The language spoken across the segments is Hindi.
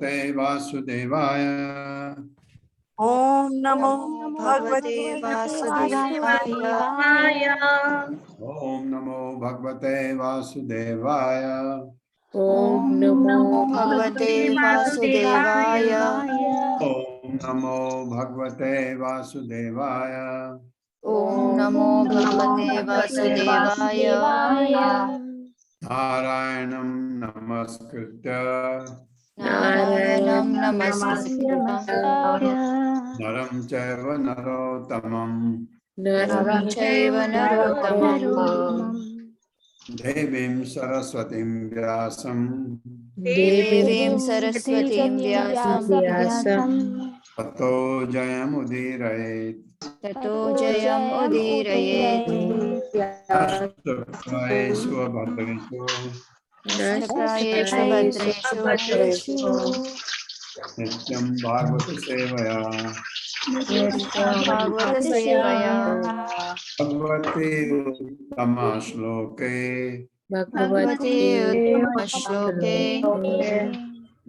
भगवते वासुदेवाय। ओम नमो भगवते वासुदेवाय। ओम नमो भगवते वासुदेवाय। ओम नमो भगवते वासुदेवाय। ओम नमो भगवते वासुदेवाय। ओम नमो भगवते वासुदेवाय। नारायणं नमस्कृत्य नारायणं नमस्कृत्य नरं चैव नरोत्तमं नरं चैव नरोत्तमं देवीं सरस्वतीं व्यासं देवीं सरस्वतीं व्यासं ततो जयमुदीरयेत्। ततो जयम् उदीरयेत्। नमस्तेषु भद्रेषु नमस्तेषु भद्रेषु नित्यं भागवत सेवया भागवत सेवया भगवते उत्तम श्लोके भगवते उत्तम श्लोके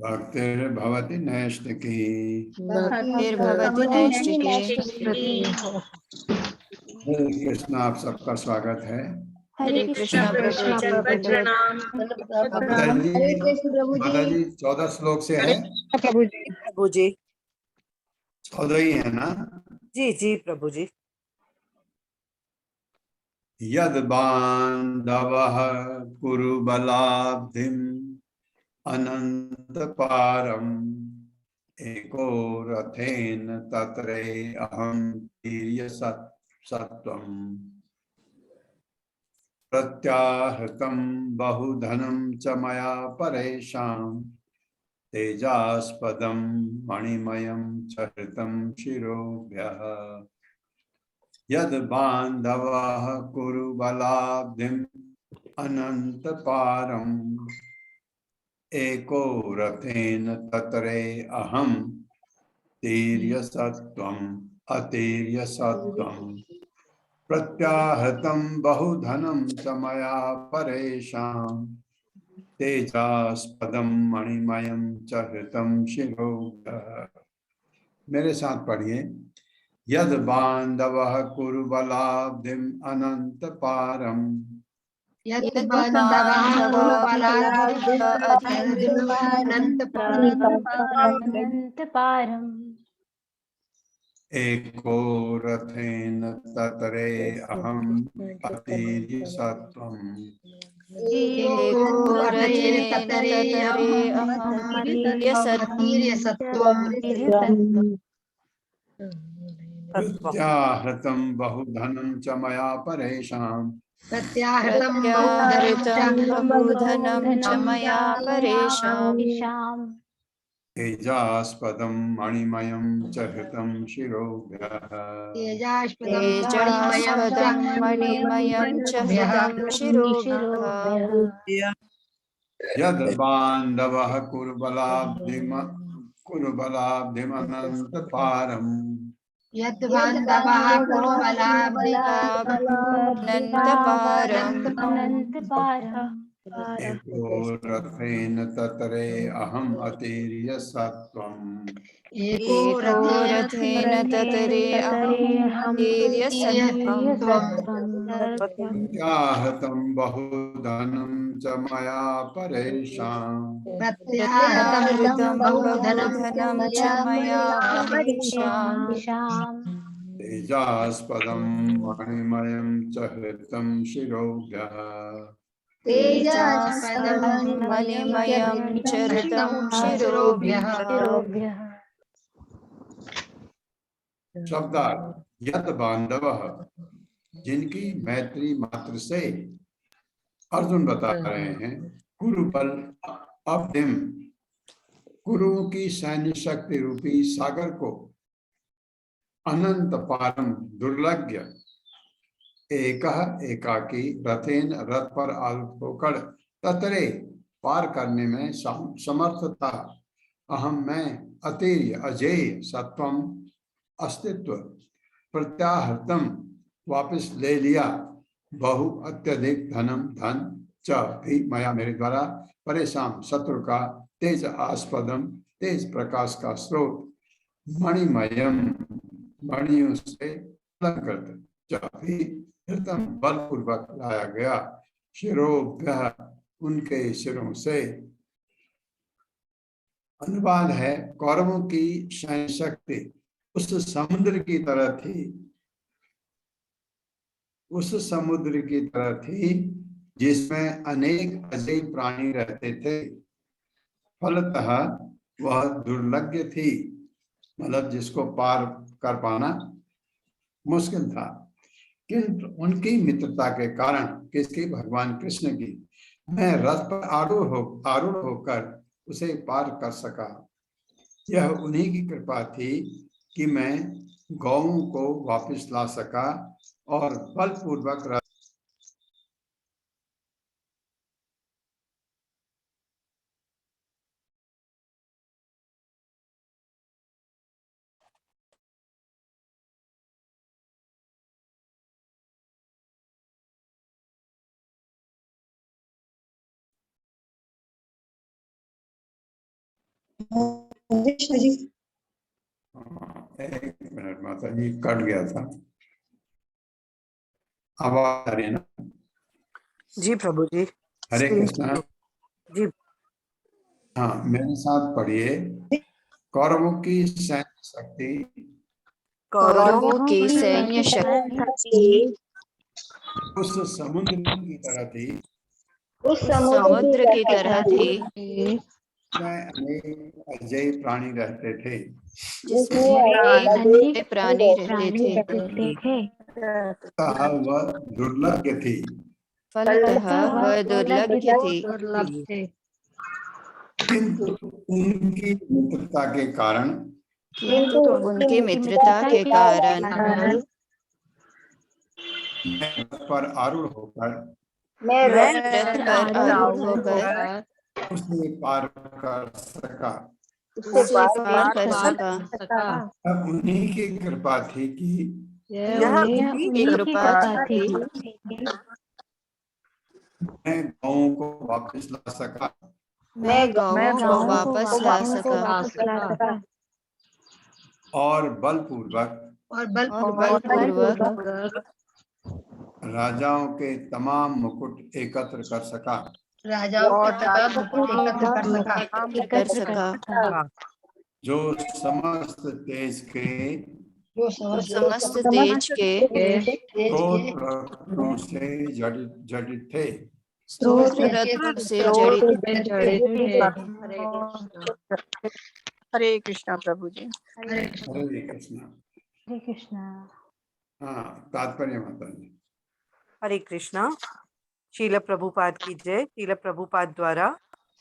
भक्तिर्भवति नैष्ठिकी। भक्तिर्भवति नैष्ठिकी। हरे कृष्ण, आप सबका स्वागत है। हरे कृष्ण प्रभु माता जी 14 श्लोक से है। प्रभु जी 14 ही है ना? जी जी प्रभु जी। यद बांधवः कुरु बलाब्धिम् अनंत पारम् एको रथेन तत्रे अहं वीर्य सत्वम् प्रत्याहृतं बहुधनं च मया परेषां तेजास्पदं मणिमयं च हृतं शिरोभ्यः। यद बांधवः कुरु बलाब्धिम् अनंत पारम् एको रथेन तत्रे अहं तीर्यसत्वम् अतीर्यसत्वम् प्रत्याहृतं बहुधनं च मया परेषां तेजास्पदं मणिमयं च हृतं शिरोभ्यः। मेरे साथ पढ़िए। यद बांधवः कुरु बलाब्धिम् अनंत पारम् यत् बांधवः कुरु बलाब्धिम् अनंत पारम् एको रथेन ततरे अहम् अतीर्यसत्वम् एको रथेन ततरे अहम् अतीर्यसत्वम् प्रत्याहृतं बहुधनं च मया परेषां प्रत्याहृतं बहुधनं च मया परेषाम् तेजास्पदं मणिमयं च हृतं शिरोभ्यः। तेजास्पदं मणिमयं च हृतं शिरोभ्यः। यद बांधवः कुरु बलाब्धिमनंत पारम् यद् बांधवः कुरु बलाब्धिमनंत पारम् एको रथेन ततरे अहम् अतीर्यसत्वम् एको रथेन ततरे अहम् अतीर्यसत्वम् प्रत्याहृतं बहुधनं च मया परेषां प्रत्याहृतं बहुधनं च मया परेषाम् तेजास्पदं मणिमयं च हृतं शिरोभ्यः। तेजास्पदं मणिमयं च हृतं शिरोभ्यः। शब्दार्थ यद बांधवः, जिनकी मैत्री मात्र से, अर्जुन बता रहे हैं, कुरु बल अब्धिम, कुरुओं की सैन्य शक्ति रूपी सागर को, अनंत पारम दुर्लभ्य, एकाकी रथेन रथ पर आरूढ़ होकर ततरे पार करने में समर्थ था। अहम मैं अतीर्य अजेय सत्वम अस्तित्व प्रत्याहृतम वापस ले लिया बहु अत्यधिक धनम धन च भी मया मेरे द्वारा परेशान शत्रु का तेज आस्पदम तेज प्रकाश का स्रोत मणिमयम, मणियों से अलग करते घृतम बलपूर्वक लाया गया, शिरोभ्य उनके शिरों से। अनुवाद है, कौरवों की सैन्य शक्ति उस समुद्र की तरह थी, उस समुद्र की तरह थी जिसमें अनेक अजय प्राणी रहते थे। फलतः वह दुर्लभ थी, मतलब जिसको पार कर पाना मुश्किल था, किंतु उनकी मित्रता के कारण, किसकी, भगवान कृष्ण की, मैं रथ पर आरूढ़ होकर उसे पार कर सका। यह उन्हीं की कृपा थी कि मैं गौओं को वापस ला सका और बलपूर्वक रथ। एक मिनट माता जी, कट गया था, आवाज आ रही है ना? जी प्रभु जी। हरे कृष्णा। जी। हाँ, मेरे साथ पढ़िए। कौरवों की सैन्य शक्ति कौरवों की सैन्य शक्ति उस समुद्र की तरह थी, उस समुद्र की तरह थी जिसमें अनेक अजय प्राणी रहते थे। जिसमें अनेक प्राणी रहते थे। वह दुर्लभ थी, फलतः वह दुर्लभ थी, किंतु उनकी मित्रता के कारण, किंतु उनकी मित्रता के कारण मैं रथ पर आरूढ़ होकर उसे पार कर सका। अब उन्हीं की कृपा थी कि मैं गाँवों को वापस ला सका, और बलपूर्वक राजाओं के तमाम मुकुट एकत्र कर सका। जो समस्त देश के स्रोत रत्नों से जड़ित थे। हरे कृष्णा प्रभु जी। हरे कृष्णा। हाँ, तात्पर्य माता जी। हरे कृष्णा। शील प्रभुपाद की जय। शील प्रभुपाद द्वारा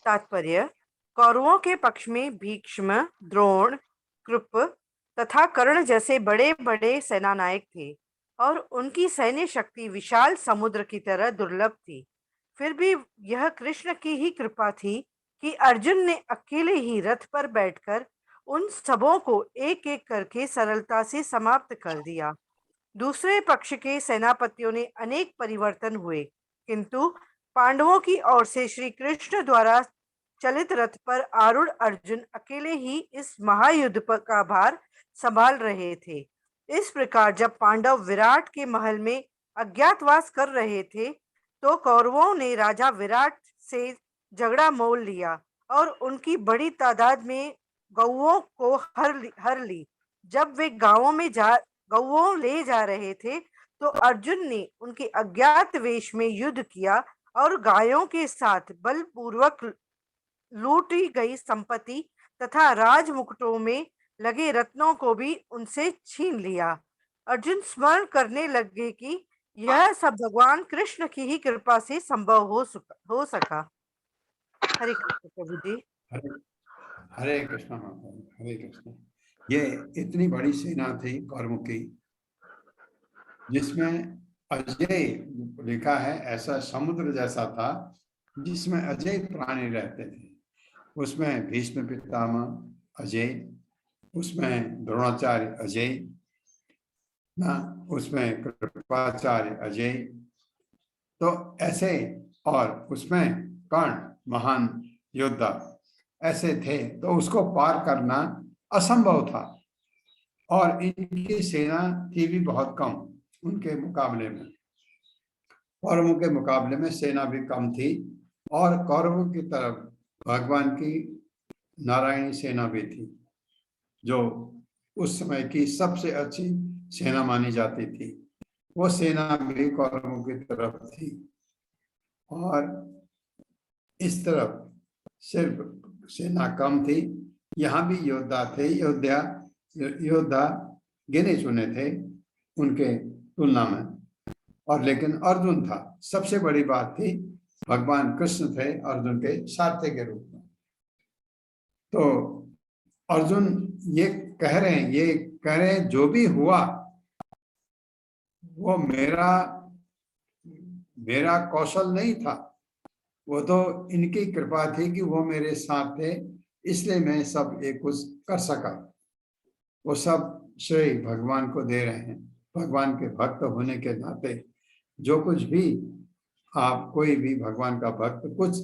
तात्पर्य, कौरवों के पक्ष में भीष्म, द्रोण, कृप तथा कर्ण जैसे बड़े बड़े सेनानायक थे और उनकी सैन्य शक्ति विशाल समुद्र की तरह दुर्लभ थी। फिर भी यह कृष्ण की ही कृपा थी कि अर्जुन ने अकेले ही रथ पर बैठकर उन सबों को एक एक करके सरलता से समाप्त कर दिया। दूसरे पक्ष के सेनापतियों ने अनेक परिवर्तन हुए, किंतु पांडवों की ओर से श्री कृष्ण द्वारा चलित रथ पर आरूढ़ अर्जुन अकेले ही इस महायुद्ध का भार संभाल रहे थे। इस प्रकार जब पांडव विराट के महल में अज्ञातवास कर रहे थे, तो कौरवों ने राजा विराट से झगड़ा मोल लिया और उनकी बड़ी तादाद में गौओं को हर ली। जब वे गौओं ले जा रहे थे, तो अर्जुन ने उनके अज्ञात वेश में युद्ध किया और गायों के साथ बलपूर्वक लूटी गई संपत्ति तथा राजमुकुटों में लगे रत्नों को भी उनसे छीन लिया। अर्जुन स्मरण करने लगे कि यह सब भगवान कृष्ण की ही कृपा से संभव हो सका। हरे कृष्ण प्रभु जी। हरे कृष्ण माता जी। हरे कृष्ण। ये इतनी बड़ी सेना थी कौरवों की, जिसमें अजय लिखा है, ऐसा समुद्र जैसा था जिसमें अजय प्राणी रहते थे। उसमें भीष्म पितामह अजय, उसमें द्रोणाचार्य अजय ना, उसमें कृपाचार्य अजय, तो ऐसे, और उसमें कर्ण महान योद्धा, ऐसे थे, तो उसको पार करना असंभव था। और इनकी सेना थी भी बहुत कम उनके मुकाबले में, कौरवों के मुकाबले में सेना भी कम थी। और कौरवों की तरफ भगवान की नारायणी सेना भी थी, जो उस समय की सबसे अच्छी सेना मानी जाती थी। वो सेना भी कौरवों की तरफ थी। और इस तरफ सिर्फ सेना कम थी, यहाँ भी योद्धा थे। योद्धा गिने चुने थे उनके तुलना में। और लेकिन अर्जुन था, सबसे बड़ी बात थी, भगवान कृष्ण थे अर्जुन के सारथी के रूप में। तो अर्जुन ये कह रहे हैं जो भी हुआ वो मेरा कौशल नहीं था, वो तो इनकी कृपा थी कि वो मेरे साथ थे, इसलिए मैं सब एक कुछ कर सका। वो सब श्रेय भगवान को दे रहे हैं। भगवान के भक्त होने के नाते जो कुछ भी आप, कोई भी भगवान का भक्त कुछ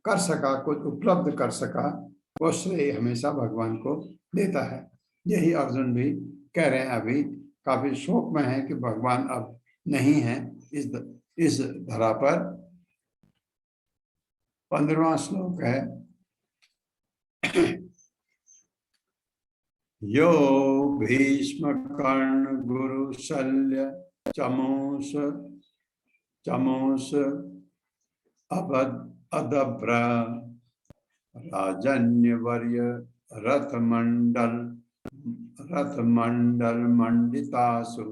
कर सका, कुछ उपलब्ध कर सका, वो श्रेय हमेशा भगवान को देता है। यही अर्जुन भी कह रहे हैं। अभी काफी शोक में है कि भगवान अब नहीं है इस धरा पर। 15वां श्लोक है, यो भीष्म कर्ण गुरु शल्य चमूस अदभ्र राजन्यवर्य रथमंडल मंडितासु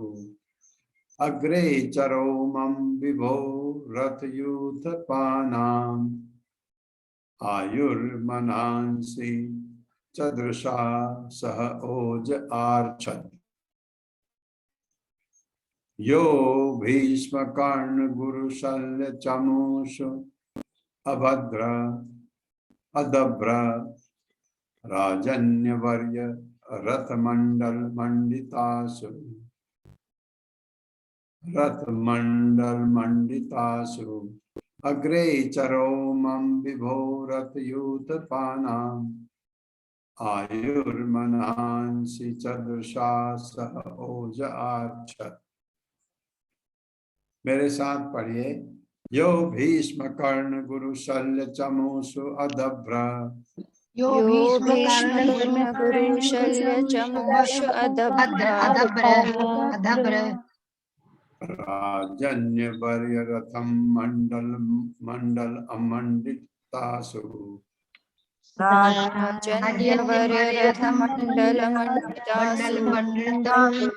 अग्रे चरोमं विभो रथयूथपानाम् आयुर्मनांसि चदृशा सह ओज आर्चत्। यो भीष्म कर्ण गुरु शल्य चमूष अदभ्र राजन्यवर्य रथमंडल मंडितासु अग्रे चरोमं विभो रथयूथपानाम् आयुर्मनांसि चदृशा सह ओज आर्चत्। मेरे साथ पढ़िए। यो भीष्म कर्ण गुरु शल्य चमूसु अदभ्र यो भीष्म गुरु शल्य चमूष अदभ्र राजन्यवर्य रथम मंडल अमंडितासु राजन्यवर्य रथमंडल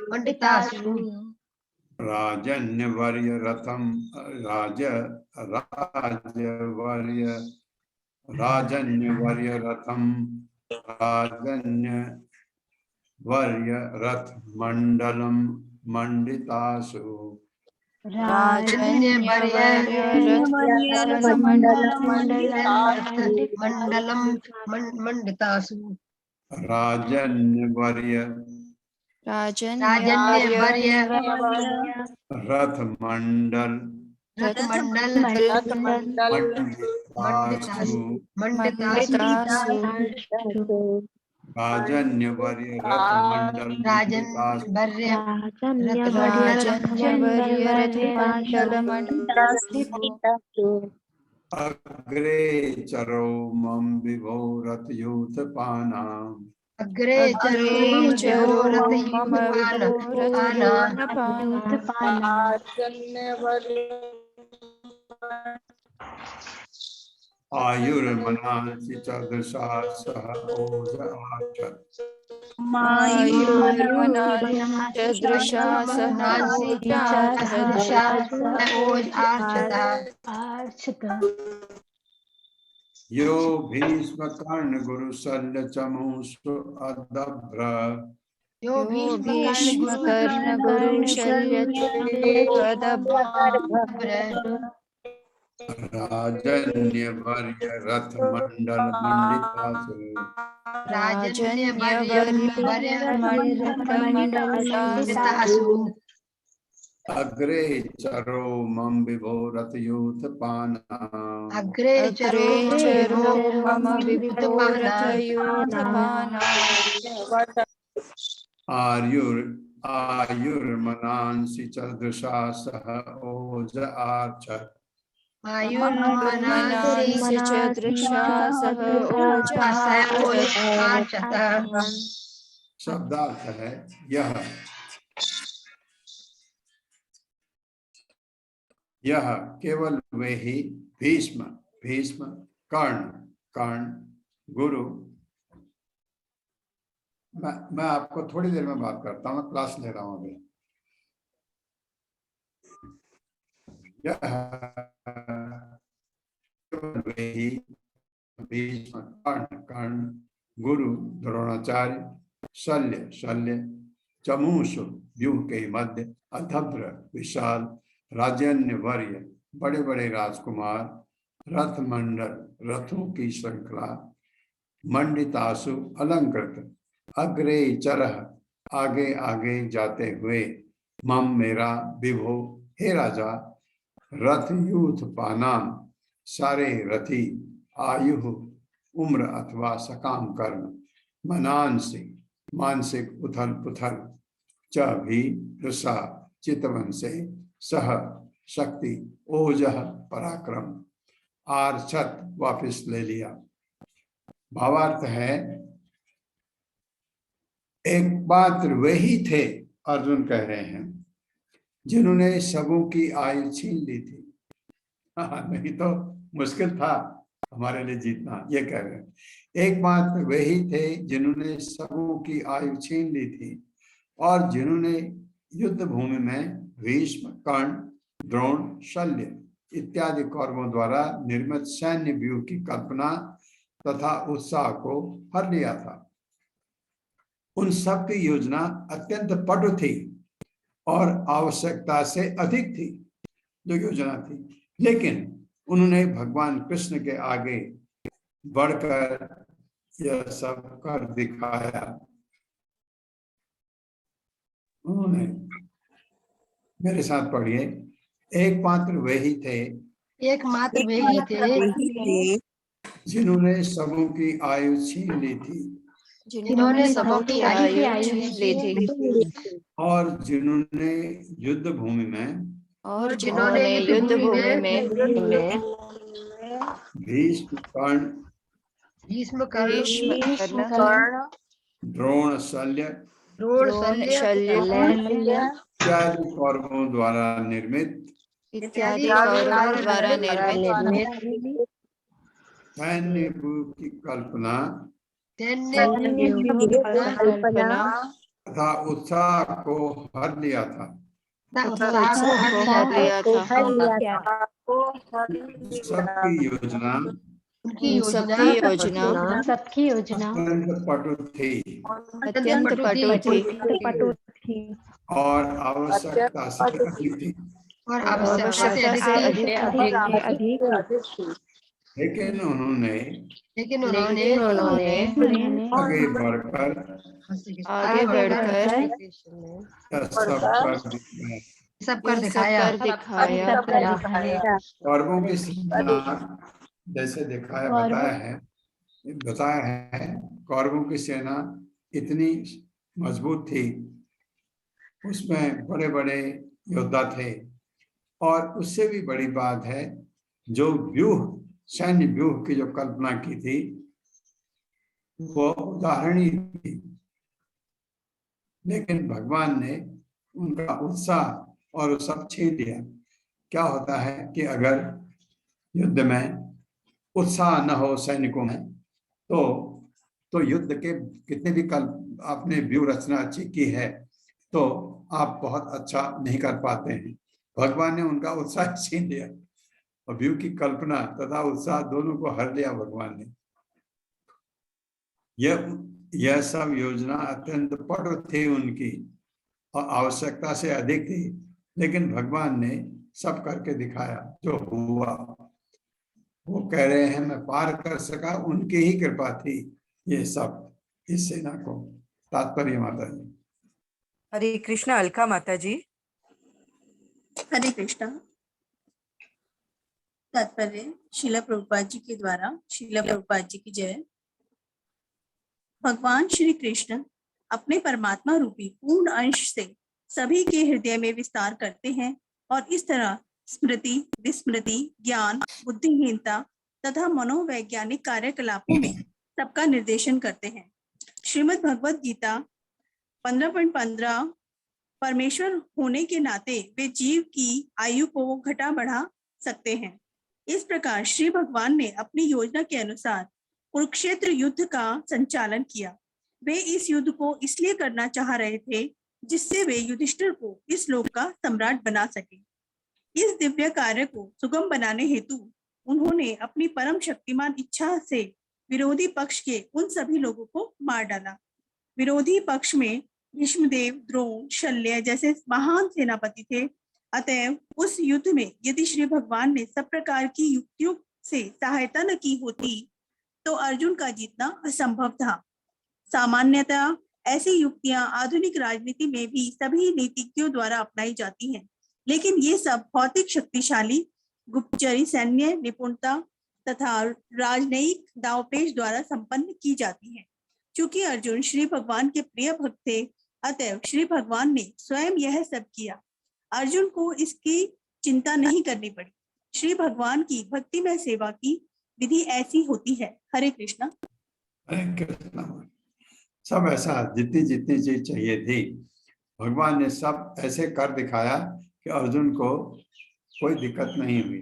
मंडितासु राजन्यवर्य रथम रथ मंडलम मंडितासु राजन्यवर्य रथ मंडल मंडितासु राजन्यवर्य रथमंडल अग्रे चरोमं विभो रथयूथपानाम् आयुर्मनांसि चदृशा सह ओज आर्चत्। यो भीष्म कर्ण गुरु शल्य चमूसु अदभ्र राजन्यवर्य रथमंडल मंडितासु अग्रे चरो मम विभो रथयूथ पाना अग्रे चरो मम विभो रथयूथपाना आयुर्मनांसि च दृशा सह ओज आर्चर मनांसि च दृशा सह ओजहार्चत। शब्दार्थ है यह केवल वे ही भीष्म कर्ण गुरु। मैं आपको थोड़ी देर में बात करता हूँ, क्लास ले रहा हूँ अभी। यह केवल वे ही भीष्म कर्ण गुरु द्रोणाचार्य शल्य चमूष व्यूह के मध्य अधभ्र विशाल राजन्य वर्य बड़े बड़े राजकुमार रथ मंडल रथों की श्रृंखला मंडितासु अलंकृत अग्रे चरह आगे आगे जाते हुए मम मेरा विभो हे राजा रथ यूथ पानाम सारे रथी आयु उम्र अथवा सकाम कर्म मानसिक उथल पुथल च भी रुषा चितवन से सह शक्ति ओजह पराक्रम आर्छत वापस ले लिया। भावार्थ है एक मात्र वही थे, अर्जुन कह रहे हैं, जिन्होंने सबों की आयु छीन ली थी। नहीं तो मुश्किल था हमारे लिए जीतना, ये कह रहे हैं। एकमात्र वही थे जिन्होंने सबों की आयु छीन ली थी और जिन्होंने युद्ध भूमि में भीष्म कर्ण द्रोण शल्य इत्यादि कौरवों द्वारा निर्मित सैन्य व्यूह की कल्पना तथा उत्साह को हर लिया था। उन सब की योजना अत्यंत पटु थी और आवश्यकता से अधिक थी जो योजना थी, लेकिन उन्होंने भगवान कृष्ण के आगे बढ़कर यह सब कर दिखाया। उन्होंने, मेरे साथ पढ़िए, एकमात्र वही थे जिन्होंने सबों की आयु छीन ली थी और जिन्होंने युद्ध भूमि में भीष्म कर्ण द्रोण शल्य इत्यादि कौरवों द्वारा निर्मित सैन्य व्यूह की कल्पना तथा उत्साह को हर लिया था। सबकी योजना अत्यंत पटु थी और आवश्यकता से अधिक थी। लेकिन उन्होंने आगे बढ़कर सब कर दिखाया। कौरवों की सेना जैसे बताया है कौरवों की सेना इतनी मजबूत थी, उसमें बड़े बड़े योद्धा थे और उससे भी बड़ी बात है जो सैन्य व्यूह की जो कल्पना की थी वो उदाहरणीय थी, लेकिन भगवान ने उनका उत्साह और सब छीन लिया। क्या होता है कि अगर युद्ध में उत्साह न हो सैनिकों में तो युद्ध के कितने भी आपने व्यूह रचना अच्छी की है तो आप बहुत अच्छा नहीं कर पाते हैं। भगवान ने उनका उत्साह छीन लिया और व्यूह की कल्पना तथा उत्साह दोनों को हर लिया भगवान ने। यह सब योजना अत्यंत पटु थी उनकी और आवश्यकता से अधिक थी, लेकिन भगवान ने सब करके दिखाया जो हुआ। वो कह रहे हैं मैं पार कर सका, उनकी ही कृपा थी ये सब इस सेना को। तात्पर्य माता जी। हरे कृष्ण। अलका माता जी। हरे कृष्णा। तात्पर्य शीला प्रभुपाद जी के द्वारा। शीला प्रभुपाद जी की जय। भगवान श्री कृष्ण अपने परमात्मा रूपी पूर्ण अंश से सभी के हृदय में विस्तार करते हैं और इस तरह स्मृति, विस्मृति, ज्ञान, बुद्धिहीनता तथा मनोवैज्ञानिक कार्यकलापों में सबका निर्देशन करते हैं। श्रीमद् भगवद गीता 15.15 परमेश्वर होने के नाते वे जीव की आयु को घटा बढ़ा सकते हैं। इस प्रकार श्री भगवान ने अपनी योजना के अनुसार कुरुक्षेत्र युद्ध का संचालन किया। वे इस युद्ध को इसलिए करना चाह रहे थे जिससे वे युधिष्ठिर को इस लोक का सम्राट बना सके। इस दिव्य कार्य को सुगम बनाने हेतु उन्होंने अपनी परम शक्तिमान इच्छा से विरोधी पक्ष के उन सभी लोगों को मार डाला। विरोधी पक्ष में भीष्मदेव, द्रोण, शल्य जैसे महान सेनापति थे। अतएव उस युद्ध में यदि श्री भगवान ने सब प्रकार की युक्तियों से सहायता न की होती तो अर्जुन का जीतना असंभव था। सामान्यतः ऐसी युक्तियां आधुनिक राजनीति में भी सभी नीतिज्ञों द्वारा अपनाई जाती हैं, लेकिन ये सब भौतिक शक्तिशाली, गुप्तचरी सैन्य निपुणता तथा राजनयिक दावपेच द्वारा संपन्न की जाती हैं। चूंकि अर्जुन श्री भगवान के प्रिय भक्त थे, अतएव श्री भगवान ने स्वयं यह सब किया। अर्जुन को इसकी चिंता नहीं करनी पड़ी। श्री भगवान की भक्तिमय सेवा की विधि ऐसी होती है। हरे कृष्णा। हरे कृष्णा। सब ऐसा जितनी जितनी चीज चाहिए थी भगवान ने सब ऐसे कर दिखाया कि अर्जुन को कोई दिक्कत नहीं हुई।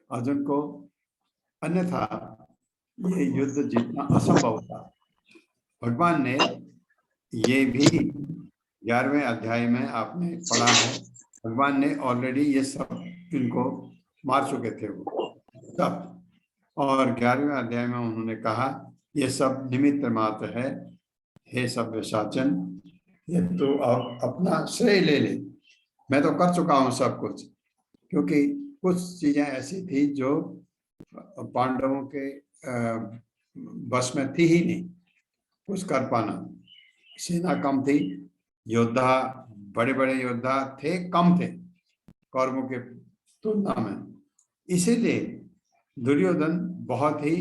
अर्जुन को अन्यथा ये युद्ध जीतना असंभव था। भगवान ने ये भी 11वें अध्याय में आपने पढ़ा है, भगवान ने ऑलरेडी ये सब इनको मार चुके थे वो सब, और 11वें अध्याय में उन्होंने कहा ये सब निमित्त मात्र है, हे सव्यसाचन, ये तो अब अपना श्रेय ले ले, मैं तो कर चुका हूँ सब कुछ। क्योंकि कुछ चीजें ऐसी थी जो पांडवों के बस में थी ही नहीं कुछ कर पाना। सेना कम थी, योद्धा बड़े बड़े योद्धा थे कम थे कौरवों के तुलना में, इसीलिए दुर्योधन बहुत ही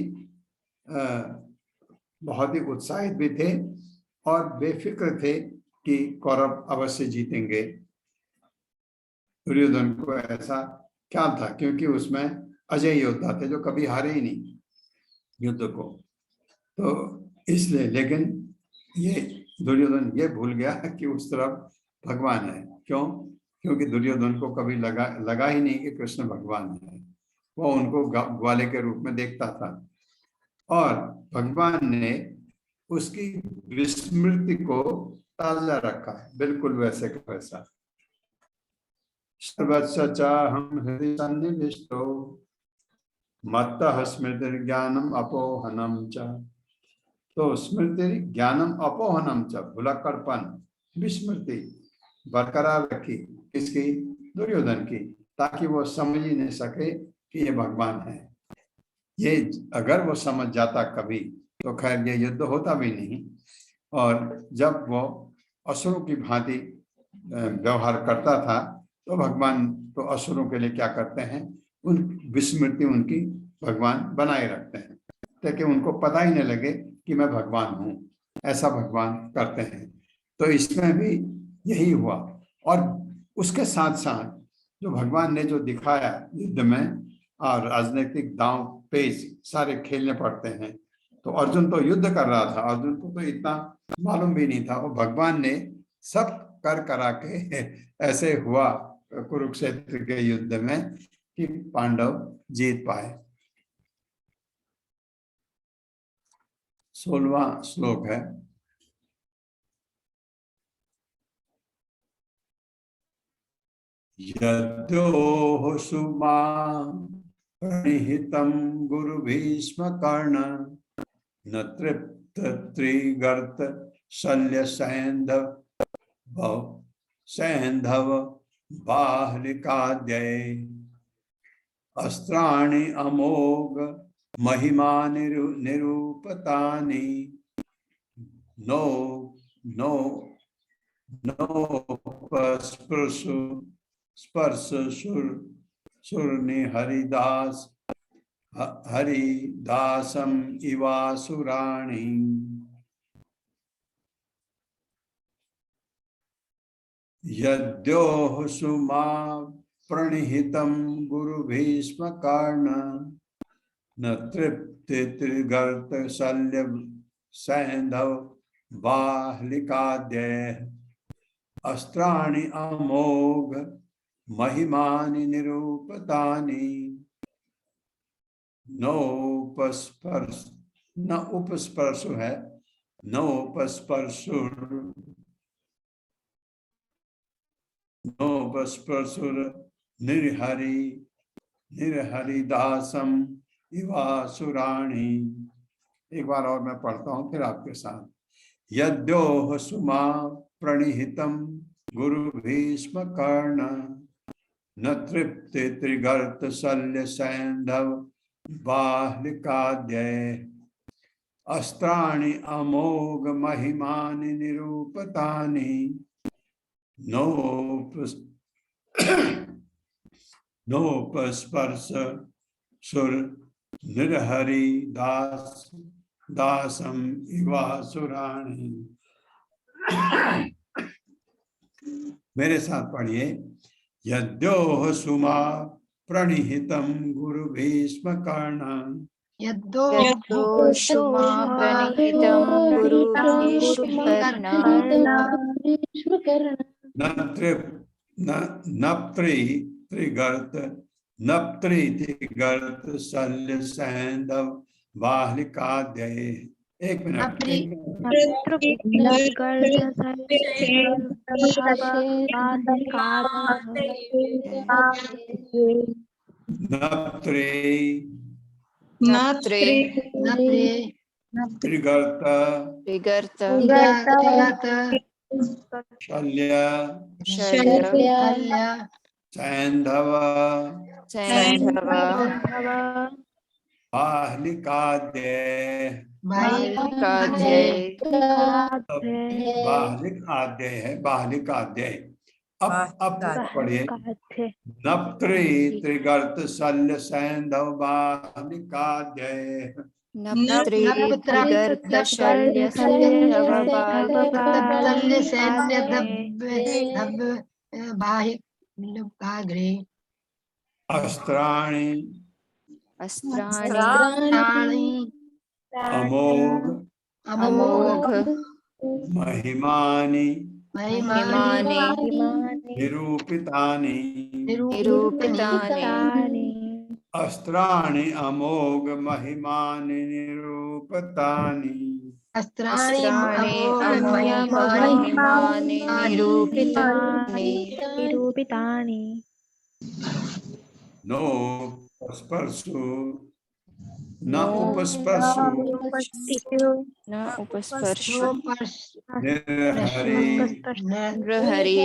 उत्साहित भी थे और बेफिक्र थे कि कौरव अवश्य जीतेंगे। दुर्योधन को ऐसा क्या था, क्योंकि उसमें अजय योद्धा थे जो कभी हारे ही नहीं युद्ध को, तो इसलिए। लेकिन ये दुर्योधन ये भूल गया कि उस तरफ भगवान है। क्यों? क्योंकि दुर्योधन को कभी लगा ही नहीं कि कृष्ण भगवान है। वो उनको ग्वाले के रूप में देखता था और भगवान ने उसकी विस्मृति को ताजा रखा है, बिल्कुल वैसे का वैसा। सर्वस्वचाहं हृदि सन्निविष्टो मत्तः स्मृति ज्ञानम अपोहनम च। तो स्मृति ज्ञानम अपोहनम च, भुलक्कड़पन, विस्मृति बरकरार रखी किसकी? दुर्योधन की, ताकि वो समझ ही नहीं सके कि ये भगवान है। ये अगर वो समझ जाता कभी तो खैर ये युद्ध होता भी नहीं। और जब वो असुरों की भांति व्यवहार करता था तो भगवान तो असुरों के लिए क्या करते हैं, उन विस्मृति उनकी भगवान बनाए रखते हैं ताकि उनको पता ही नहीं लगे कि मैं भगवान हूँ। ऐसा भगवान करते हैं। तो इसमें भी यही हुआ। और उसके साथ साथ जो भगवान ने जो दिखाया युद्ध में, और राजनीतिक दांव पेच सारे खेलने पड़ते हैं। तो अर्जुन तो युद्ध कर रहा था, अर्जुन को तो इतना मालूम भी नहीं था। वो भगवान ने सब कर करा के ऐसे हुआ कुरुक्षेत्र के युद्ध में कि पांडव जीत पाए। 16वां श्लोक है। यद्योः सुमां प्रणिहितं गुरु भीष्म कर्ण न तृप्त त्रिगर्त शल्य सैंधव बाहलिकाद्यै अस्त्राणि अमोघ महिमा निरूपतानि नोपस्पृशु स्पर्श सुर सुरनि हरिदास हरिदासम इवासुराणि यद्योः सुमा प्रणिहितं गुरु भीष्म कर्ण न तृप्ति त्रिगर्त शल्य सैंधव बाहलिकाद्य अस्त्राणि अमोघ महिमानि निरूपतानि नोपस्पर्श न उपस्पर्श है नोपस्पर्शुर निर्हरि निर्हरिदासम इवासुराणि। एक बार और मैं पढ़ता हूँ फिर आपके साथ। यद्योः सुमा प्रणिहितं गुरु भीष्म कर्ण न तृप्ति त्रिगर्त शल्य सैंधव बाहलिकाद्य अस्त्राणि अमोघ महिमानि निरूपतानि नोपस्पर्श सुर निर्हरि दासम इवासुराणि। मेरे साथ पढ़िए। यद्योः सुमा प्रणिहितं गुरु भीष्म कर्ण यद्योः सुमा प्रणिहितं गुरु भीष्म कर्ण नप्त्रिगर्त शल्य सैंधव बाहलिकाद्य। एक मिनट त्रिगर्त शल्य सैंधव बाहलिकाद्य। बाहलिक आद्य है, बाहलिक आद्य। अब पढ़िए। नप्त्री त्रिगर्त शल्य सैंधव बाहलिकाद्य नप्त्रिगर्त शल्य सैंधव बाहलिकाद्य अस्त्राणि अमोघ महिमानि निरूपितानि अस्त्राणि अमोघ महिमानि निरूपितानि नो उपस्पर्शु न उपस्पर्शु निर्हरि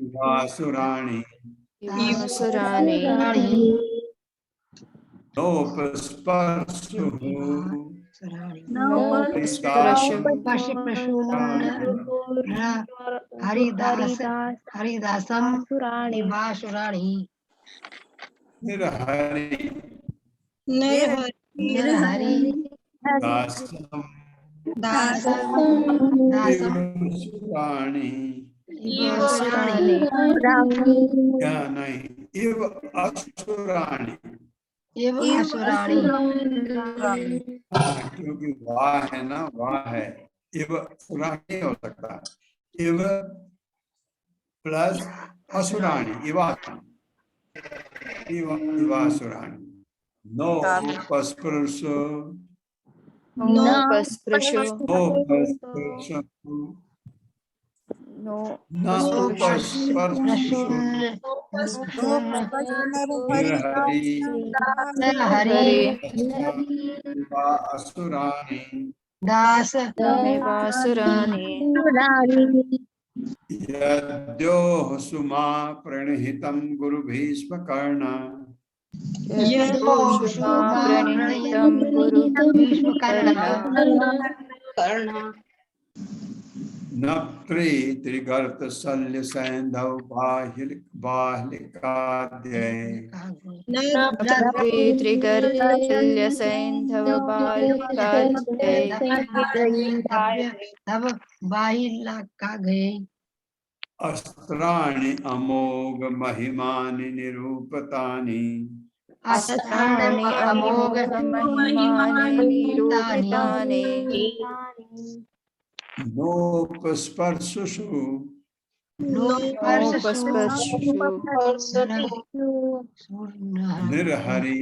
इवासुराणि नोपस्पर्शु हरिदासम इवासुराणि निर्हरि दासम इवासुराणि क्या नहीं इव असुराणि क्योंकि वाह है ना, वाह है। इव सुराणी हो सकता है। इव प्लस असुराणी इवासुराणी। नो उपस्पर्शु असुराणि यद्योः सुमा प्रणिहितं गुरु भीष्म कर्ण नप्त्री त्रिगर्त शल्य सैंधव बाह्लिकाद्यय नप्त्री त्रिगर्तल्य सैन्धव बालिकाद्यय तब 22 लाख का गए। अस्त्राणि अमोघ महिमानि निरूपतानि अस्त्राणि अमोघ महिमानि निरूपितानि नोपस्पर्शुषु निर्हरि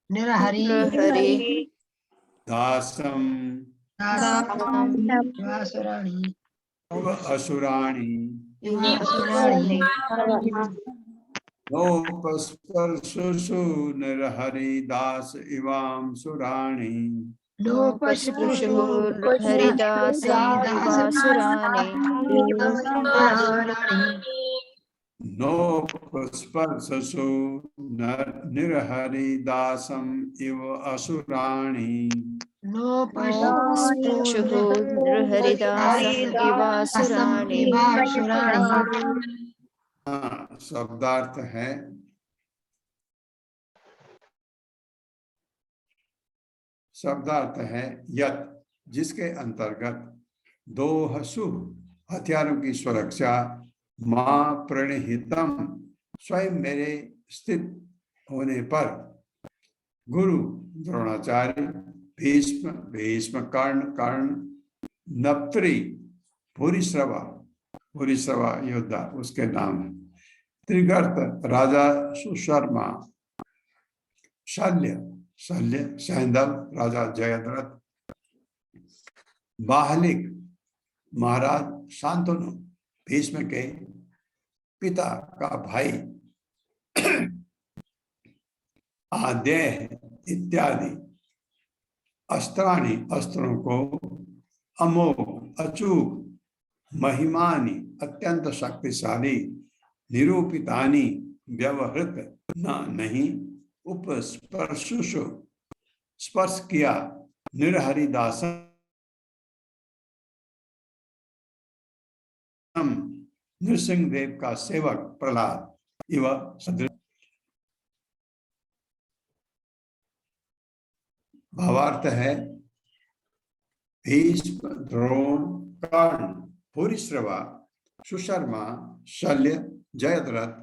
निर्हरि दासम इव असुराणि नोपस्पर्शुषु निर्हरि दास इवाम सुराणि नोपस्पर्शुषु निर्हरि दासम इव असुराणि शब्दार्थ है यत जिसके अंतर्गत दो शुभ हथियारों की सुरक्षा मां प्रणहितम स्वयं मेरे स्थित होने पर गुरु द्रोणाचार्य भीष्म कर्ण नप्त्री भूरिश्रवा योद्धा उसके नाम है, त्रिगर्त राजा सुशर्मा, शल्य सैंधव राजा जयद्रथ, बाहलिक महाराज शांतनु भीष्म के पिता का भाई, आद्य इत्यादि अस्त्राणि अस्त्रों को, अमोघ अचूक, महिमानि अत्यंत शक्तिशाली, निरूपितानि व्यवहृत नहीं, उपस्पर्शुषु स्पर्श किया, निर्हरिदासम नृसिंह देव का सेवक प्रहलाद इव सदृश। भावार्थ है भीष्म द्रोण कर्ण भूरिश्रवा सुशर्मा शल्य जयद्रथ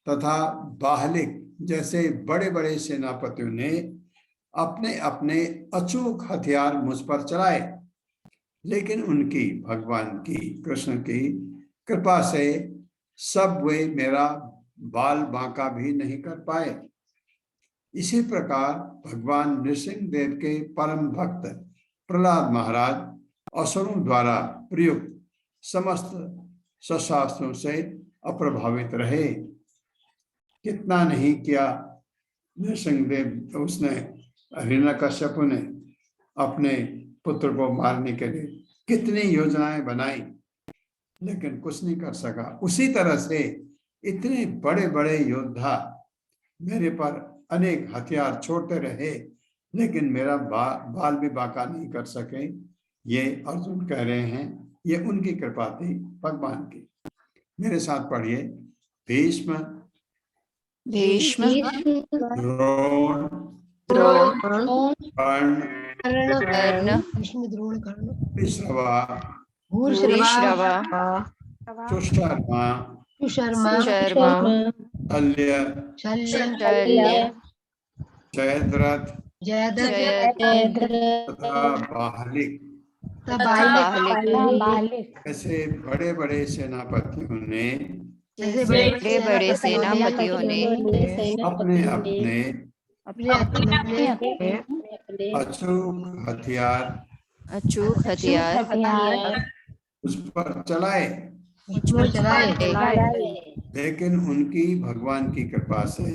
तथा बाहलिक जैसे बड़े बड़े सेनापतियों ने अपने अपने अचूक हथियार मुझ पर चलाए, लेकिन उनकी भगवान की कृष्ण की कृपा से सब वे मेरा बाल बांका भी नहीं कर पाए। इसी प्रकार भगवान नृसिंह देव के परम भक्त प्रहलाद महाराज असुरों द्वारा प्रयुक्त समस्त शस्त्रास्त्रों से अप्रभावित रहे। कितना नहीं किया नृसिंह देव, उसने हिरण्यकश्यप ने अपने पुत्र को मारने के लिए कितनी योजनाएं बनाई, लेकिन कुछ नहीं कर सका। उसी तरह से इतने बड़े बड़े योद्धा मेरे पर अनेक हथियार छोड़ते रहे, लेकिन मेरा बाल भी बांका नहीं कर सके। ये अर्जुन कह रहे हैं, ये उनकी कृपा थी भगवान की। मेरे साथ पढ़िए, भीष्म द्रोण कर्ण भूरिश्रवा सुशर्मा शल्य जयद्रथ तथा बाहलिक ऐसे बड़े बड़े सेनापतियों ने अपने अपने अचूक हथियार उस पर चलाए, लेकिन उनकी भगवान की कृपा से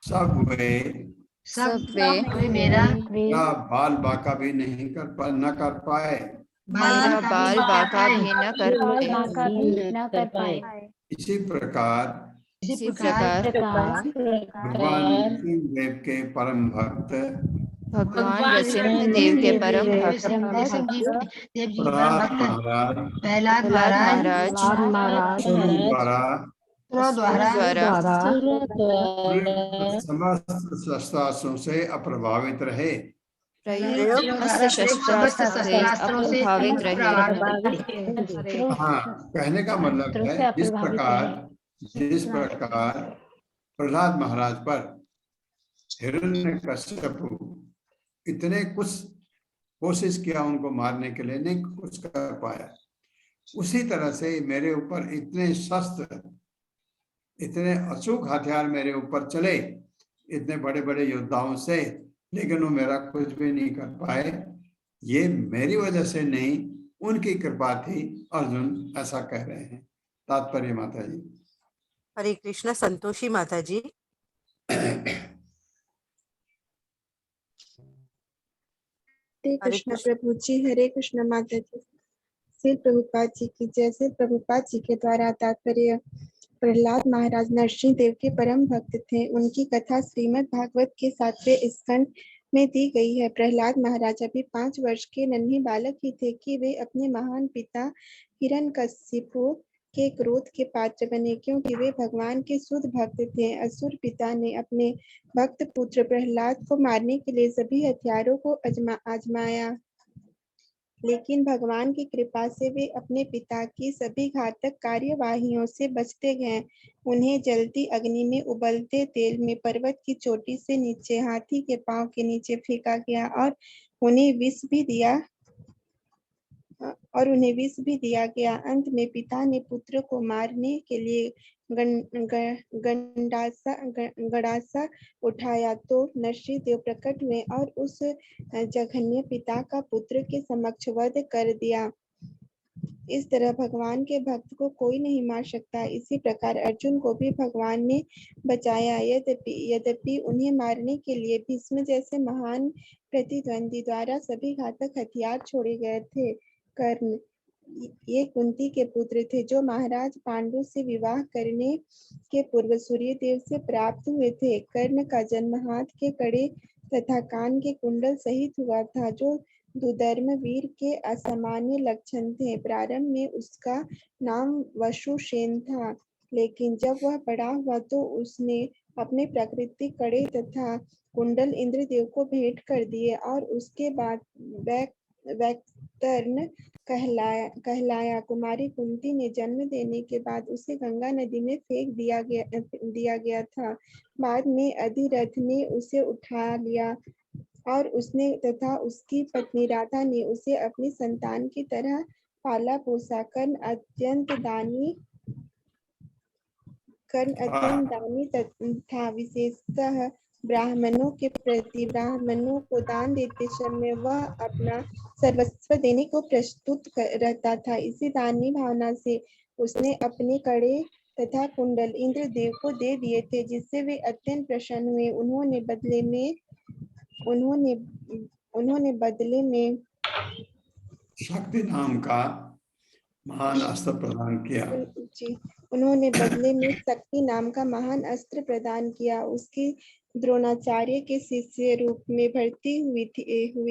सब वे मेरा बाल बांका भी नहीं कर पाए। इसी प्रकार भगवान नृसिंह देव के परम भक्त भगवान नृसिंह देव के परम भक्त देव जी प्रहलाद पर भक्त महाराज प्रहलाद प्रहलाद महाराज महाराज द्वारा द्वारा समस्त शस्त्रास्त्रों से अप्रभावित रहे। समस्त शस्त्रास्त्र से अप्रभावित रहे। हाँ, कहने का मतलब है जिस प्रकार प्रहलाद महाराज पर हिरण्यकश्यप इतने कुछ कोशिश किया उनको मारने के लिए, नहीं कुछ कर पाया, उसी तरह से मेरे ऊपर इतने शस्त्र, इतने अचूक हथियार मेरे ऊपर चले, इतने बड़े बड़े योद्धाओं से, लेकिन वो मेरा कुछ भी नहीं कर पाए। ये मेरी वजह से नहीं, उनकी कृपा थी। अर्जुन ऐसा कह रहे हैं। तात्पर्य माता जी। हरे कृष्ण। संतोषी माता जी। हरे कृष्ण प्रभु जी। हरे कृष्ण माता जी। श्री प्रभुपाद जी की जय। श्री प्रभुपाद जी के द्वारा तात्पर्य। प्रहलाद महाराज नरसिंह देव के परम भक्त थे। उनकी कथा श्रीमद् भागवत के 7वें स्कंद में दी गई है। प्रहलाद महाराज अभी 5 वर्ष के नन्हे बालक ही थे कि वे अपने महान पिता हिरण्यकशिपु के क्रोध के पात्र बने, क्योंकि वे भगवान के शुद्ध भक्त थे। असुर पिता ने अपने भक्त पुत्र प्रहलाद को मारने के लिए सभी हथियारों को आजमाया, लेकिन भगवान की कृपा से वे अपने पिता की सभी घातक कार्यवाहियों से बचते गए। उन्हें जलती अग्नि में उबलते तेल में पर्वत की चोटी से नीचे हाथी के पांव के नीचे फेंका गया और उन्हें विष भी दिया गया। अंत में पिता ने पुत्र को मारने के लिए गड़ासा उठाया तो नरसिंह देव प्रकट हुए और उस जघन्य पिता का पुत्र के समक्ष वध कर दिया। इस तरह भगवान के भक्त को कोई नहीं मार सकता। इसी प्रकार अर्जुन को भी भगवान ने बचाया। यद्यपि उन्हें मारने के लिए भीष्म जैसे महान प्रतिद्वंदी द्वारा सभी घातक हथियार छोड़े गए थे। कर्ण ये कुंती के पुत्र थे, जो महाराज पांडु से विवाह करने के पूर्व सूर्य देव से प्राप्त हुए थे। कर्ण का जन्म हाथ के कड़े तथा कान के कुंडल सहित हुआ था, जो दुधर्म वीर के असामान्य लक्षण थे। प्रारंभ में उसका नाम वसुसेन था, लेकिन जब वह बड़ा हुआ तो उसने अपने प्राकृतिक कड़े तथा कुंडल इंद्रदेव को भेंट कर दिए और उसके बाद वैतरण कहलाया। कुमारी कुंती ने जन्म देने के बाद उसे गंगा नदी में फेंक दिया गया था। बाद में अधिरथ ने उसे उठा लिया और उसने तथा उसकी पत्नी राधा ने उसे अपनी संतान की तरह पाला पोसा। कर्ण अत्यंत दानी था, विशेषतः ब्राह्मणों के प्रति। ब्राह्मणों को दान देते समय वह अपना सर्वस्व देने को प्रस्तुत रहता था। इसी दानी भावना से उसने अपने कड़े तथा कुंडल इंद्रदेव को दे दिए थे, जिससे वे अत्यंत प्रसन्न हुए। उन्होंने बदले में शक्ति नाम का महान अस्त्र प्रदान किया। उन्होंने बदले में शक्ति नाम का महान अस्त्र प्रदान किया। उसकी द्रोणाचार्य के शिष्य रूप में भर्ती हुई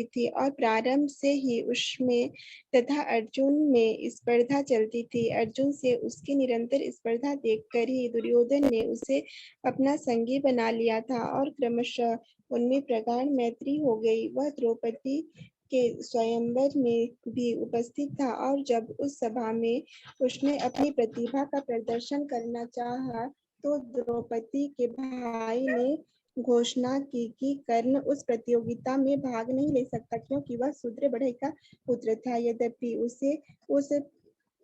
थी और प्रारंभ से ही उसमें तथा अर्जुन में स्पर्धा चलती थी। अर्जुन से उसकी निरंतर स्पर्धा देखकर ही दुर्योधन ने उसे अपना संगी बना लिया था और क्रमशः उनमें प्रगाढ़ मैत्री हो गई। वह द्रौपदी के स्वयंवर में भी उपस्थित था और जब उस सभा में उसने अपनी प्रतिभा का प्रदर्शन करना चाहा तो द्रौपदी के भाई ने घोषणा की कि कर्ण उस प्रतियोगिता में भाग नहीं ले सकता, क्योंकि वह शूद्र बढ़ई का पुत्र था। यद्यपि उसे उस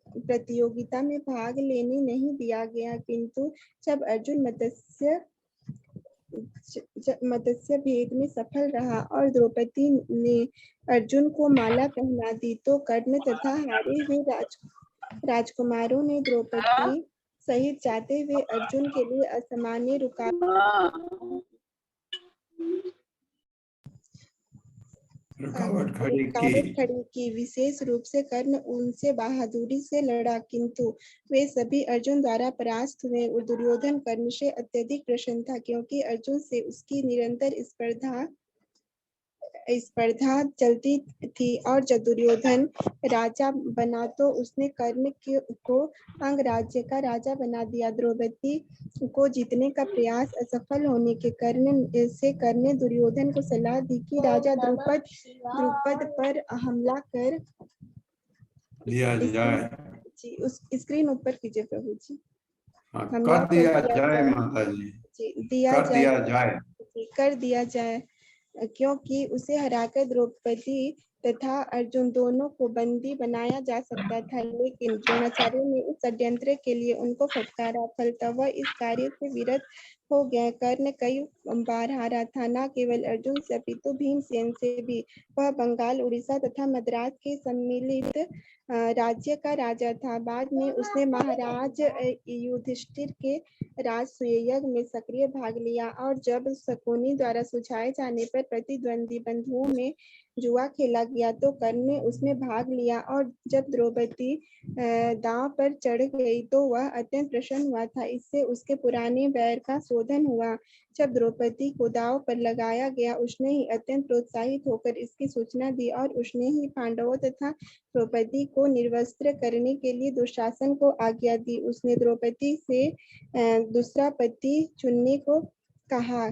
प्रतियोगिता में भाग लेने नहीं दिया गया, किंतु जब अर्जुन मत्स्य भेद में सफल रहा और द्रौपदी ने अर्जुन को माला पहना दी तो कर्ण तथा हारे हुए राजकुमारों ने द्रौपदी सहित जाते हुए अर्जुन के लिए असामान्य रुकावट खड़ी की। विशेष रूप से कर्ण उनसे बहादुरी से लड़ा, किंतु वे सभी अर्जुन द्वारा परास्त हुए। दुर्योधन कर्ण से अत्यधिक प्रसन्न था, क्योंकि अर्जुन से उसकी निरंतर स्पर्धा स्पर्धा चलती थी और जब दुर्योधन राजा बना तो उसने कर्ण को अंग राज्य का राजा बना दिया। द्रौपदी को जीतने का प्रयास असफल होने के कर्ण ने दुर्योधन को सलाह दी कि राजा द्रुपद पर हमला कर दिया जाए। जी उस स्क्रीन ऊपर कीजिए प्रभु जी। हाँ, हमला कर दिया जाए माता जी, कर दिया जाए। कर दिया जाए क्योंकि उसे हराकर द्रौपदी तथा अर्जुन दोनों को बंदी बनाया जा सकता था। लेकिन द्रोणाचार्य ने इस षड्यंत्र के लिए उनको फटकारा, फलतः वह इस कार्य से विरत हो गया। कर्ण कई बार हारा था, न केवल अर्जुन से अपितु भीमसेन से भी। वह बंगाल, उड़ीसा तथा मद्रास के सम्मिलित राज्य का राजा था। बाद में उसने महाराज युधिष्ठिर के राजसूय यज्ञ में सक्रिय भाग लिया और जब शकुनी द्वारा सुझाए जाने पर प्रतिद्वंदी बंधुओं में जुआ खेला गया तो कर्ण ने उसमें भाग लिया और जब द्रौपदी दांव पर चढ़ गई तो वह अत्यंत प्रसन्न हुआ था। इससे उसके पुराने वैर का शोधन हुआ। जब द्रौपदी को दांव पर लगाया गया उसने ही अत्यंत प्रोत्साहित होकर इसकी सूचना दी और उसने ही पांडवों तथा द्रौपदी को निर्वस्त्र करने के लिए दुशासन को आज्ञा दी। उसने द्रौपदी से दूसरा पति चुनने को कहा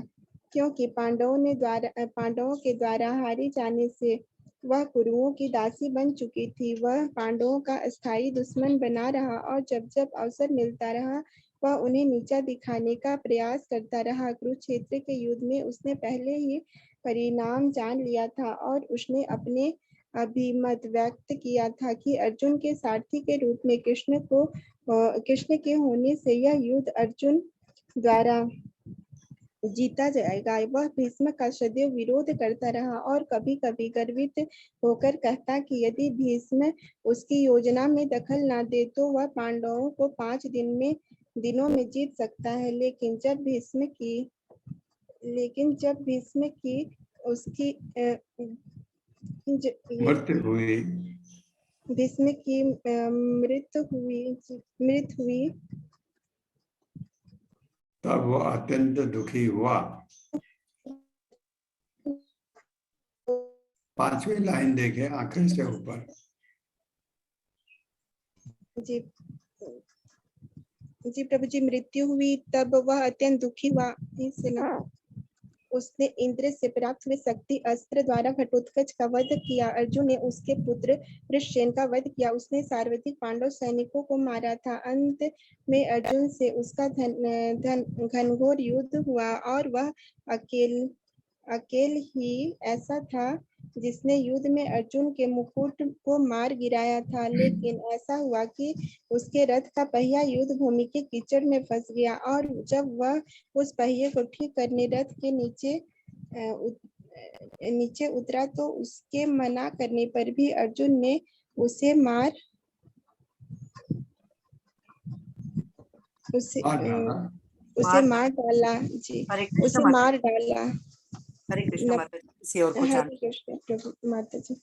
क्योंकि पांडवों के द्वारा हारे जाने से वह कुरुओं की दासी बन चुकी थी। वह पांडवों का अस्थायी दुश्मन बना रहा और जब जब अवसर मिलता रहा वह उन्हें नीचा दिखाने का प्रयास करता रहा। कुरुक्षेत्र के युद्ध में उसने पहले ही परिणाम जान लिया था और उसने अपने अभिमत व्यक्त किया था कि अर्जुन के सारथी के रूप में कृष्ण के होने से यह युद्ध अर्जुन द्वारा जीता जाएगा। वह भीष्म का सदैव विरोध करता रहा और कभी कभी गर्वित होकर कहता कि यदि भीष्म उसकी योजना में दखल न दे तो वह पांडवों को 5 दिनों में जीत सकता है। लेकिन जब भीष्म की उसकी मृत्यु हुई, भीष्म की मृत्यु हुई तब वो अत्यंत दुखी हुआ। 5वीं लाइन देखे आखिर से ऊपर। जी जी प्रभु जी, मृत्यु हुई तब वह अत्यंत दुखी हुआ। उसने इंद्र से प्राप्त हुए शक्ति अस्त्र द्वारा घटोत्कच का वध किया। अर्जुन ने उसके पुत्र वृषसेन का वध किया। उसने सर्वाधिक पांडव सैनिकों को मारा था। अंत में अर्जुन से उसका घनघोर युद्ध हुआ और वह अकेल ही ऐसा था जिसने युद्ध में अर्जुन के मुकुट को मार गिराया था। लेकिन ऐसा हुआ कि उसके रथ का पहिया युद्ध भूमि के कीचड़ में फंस गया और जब वह उस पहिए को ठीक करने रथ के नीचे उतरा तो उसके मना करने पर भी अर्जुन ने उसे मार डाला। जी, उसे मार डाला। हरे कृष्ण माता जी। किसी और को हरे कृष्ण प्रभु माता जी।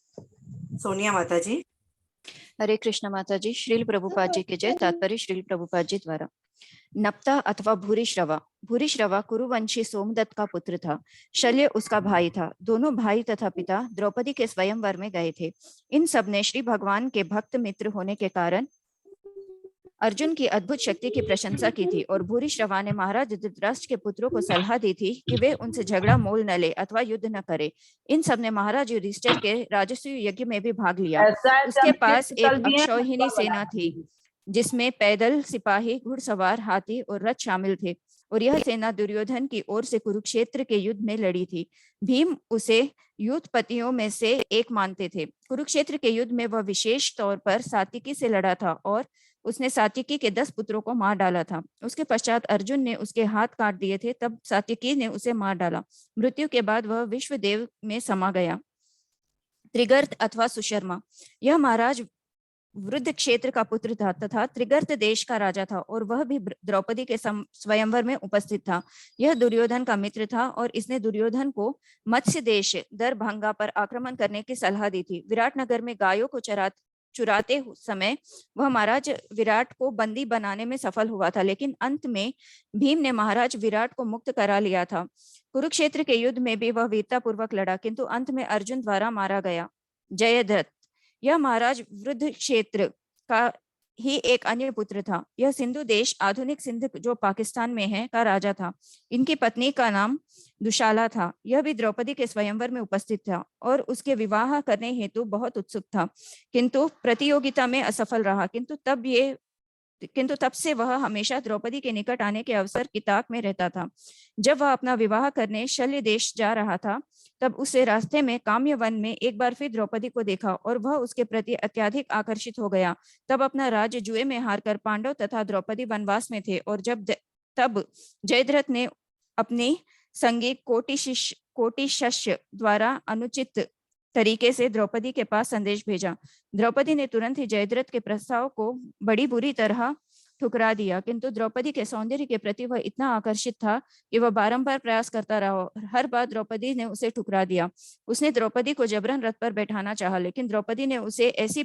सोनिया माता जी। हरे कृष्ण माता जी। श्रील प्रभुपाद जी के जय। तात्पर्य श्रील प्रभुपाद जी द्वारा। नप्ता अथवा भूरिश्रवा। भूरिश्रवा कुरुवंशी सोमदत्त का पुत्र था। शल्य उसका भाई था। दोनों भाई तथा पिता द्रौपदी के स्वयंवर में गए थे। इन सब ने श्री भगवान के भक्त मित्र होने के कारण अर्जुन की अद्भुत शक्ति की प्रशंसा की थी और भूरिश्रवा ने महाराज धृतराष्ट्र के पुत्रों को सलाह दी थी कि वे उनसे झगड़ा मोल न ले अथवा युद्ध न करे। इन सब ने महाराज युधिष्ठिर के राजसूय यज्ञ में भी भाग लिया। उसके पास एक अक्षौहिणी सेना थी जिसमें पैदल सिपाही, घुड़सवार, हाथी और रथ शामिल थे और यह सेना दुर्योधन की ओर से कुरुक्षेत्र के युद्ध में लड़ी थी। भीम उसे युद्धपतियों में से एक मानते थे। कुरुक्षेत्र के युद्ध में वह विशेष तौर पर सात्विकी से लड़ा था और उसने सात्विकी के 10 पुत्रों को मार डाला था। उसके पश्चात अर्जुन ने उसके हाथ काट दिए थे, तब सात्विकी ने उसे मार डाला। मृत्यु के बाद वह विश्वदेव में समा गया। त्रिगर्त अथवा सुशर्मा, यह महाराज वृद्ध क्षेत्र का पुत्र था तथा त्रिगर्त देश का राजा था और वह भी द्रौपदी के स्वयंवर में उपस्थित था। यह दुर्योधन का मित्र था और इसने दुर्योधन को मत्स्य देश दरभंगा पर आक्रमण करने की सलाह दी थी। विराट नगर में गायों को चुराते समय वह महाराज विराट को बंदी बनाने में सफल हुआ था, लेकिन अंत में भीम ने महाराज विराट को मुक्त करा लिया था। कुरुक्षेत्र के युद्ध में भी वह वीरता पूर्वक लड़ा, किंतु अंत में अर्जुन द्वारा मारा गया। जयद्रथ यह महाराज वृद्ध क्षेत्र का ही एक अन्य पुत्र था। यह सिंधु देश, आधुनिक सिंध जो पाकिस्तान में है, का राजा था। इनकी पत्नी का नाम दुशाला था। यह भी द्रौपदी के स्वयंवर में उपस्थित था और उसके विवाह करने हेतु बहुत उत्सुक था, किंतु प्रतियोगिता में असफल रहा। किंतु तब से वह हमेशा द्रौपदी के निकट आने के अवसर की ताक में रहता था। जब वह अपना विवाह करने शल्य देश जा रहा था, तब उसे रास्ते में काम्य वन में एक बार फिर द्रौपदी को देखा और वह उसके प्रति अत्यधिक आकर्षित हो गया। तब अपना राज्य जुए में हारकर पांडव तथा द्रौपदी वनवास में थे और तब जयद्रथ ने अपने संगी कोटिशस्य द्वारा अनुचित तरीके से द्रौपदी के पास संदेश भेजा। द्रौपदी ने तुरंत ही जयद्रथ के प्रस्ताव को बड़ी बुरी तरह ठुकरा दिया, किंतु द्रौपदी के सौंदर्य के प्रति वह इतना आकर्षित था कि वह बारंबार प्रयास करता रहा और हर बार द्रौपदी ने उसे ठुकरा दिया। उसने द्रौपदी को जबरन रथ पर बैठाना चाहा, लेकिन द्रौपदी ने उसे ऐसी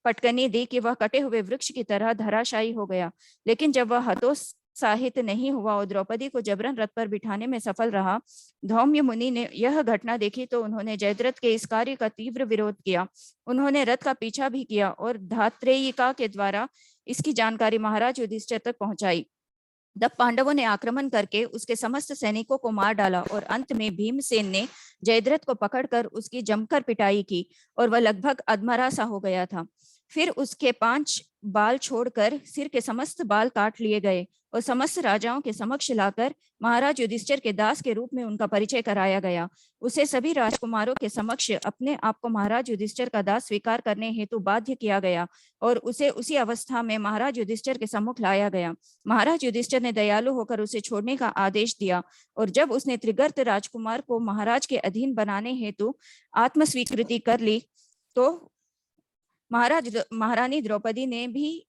पटकनी दी कि वह कटे हुए वृक्ष की तरह धराशायी हो गया। लेकिन जब वह हतोत्साहित नहीं हुआ और द्रौपदी को जबरन रथ पर बिठाने में सफल रहा, धौम्य मुनि ने यह घटना देखी तो उन्होंने जयद्रथ के इस कार्य का तीव्र विरोध किया। उन्होंने रथ का पीछा भी किया और धात्रेयिका के द्वारा इसकी जानकारी महाराज युधिष्ठिर तक पहुंचाई। तब पांडवों ने आक्रमण करके उसके समस्त सैनिकों को मार डाला और अंत में भीमसेन ने जयद्रथ को पकड़कर उसकी जमकर पिटाई की और वह लगभग अधमरा सा हो गया था। फिर उसके 5 बाल छोड़कर सिर के समस्त बाल काट लिए गए और समस्त राजाओं के समक्ष लाकर महाराज युधिष्ठिर के दास के रूप में उनका परिचय कराया गया। उसे सभी राजकुमारों के समक्ष अपने आप को महाराज युधिष्ठिर का दास स्वीकार करने हेतु बाध्य किया गया और उसे उसी अवस्था में महाराज युधिष्ठिर के सम्मुख लाया गया। महाराज युधिष्ठिर ने दयालु होकर उसे छोड़ने का आदेश दिया और जब उसने त्रिगर्त राजकुमार को महाराज के अधीन बनाने हेतु आत्मस्वीकृति कर ली, तो महारानी द्रौपदी ने भी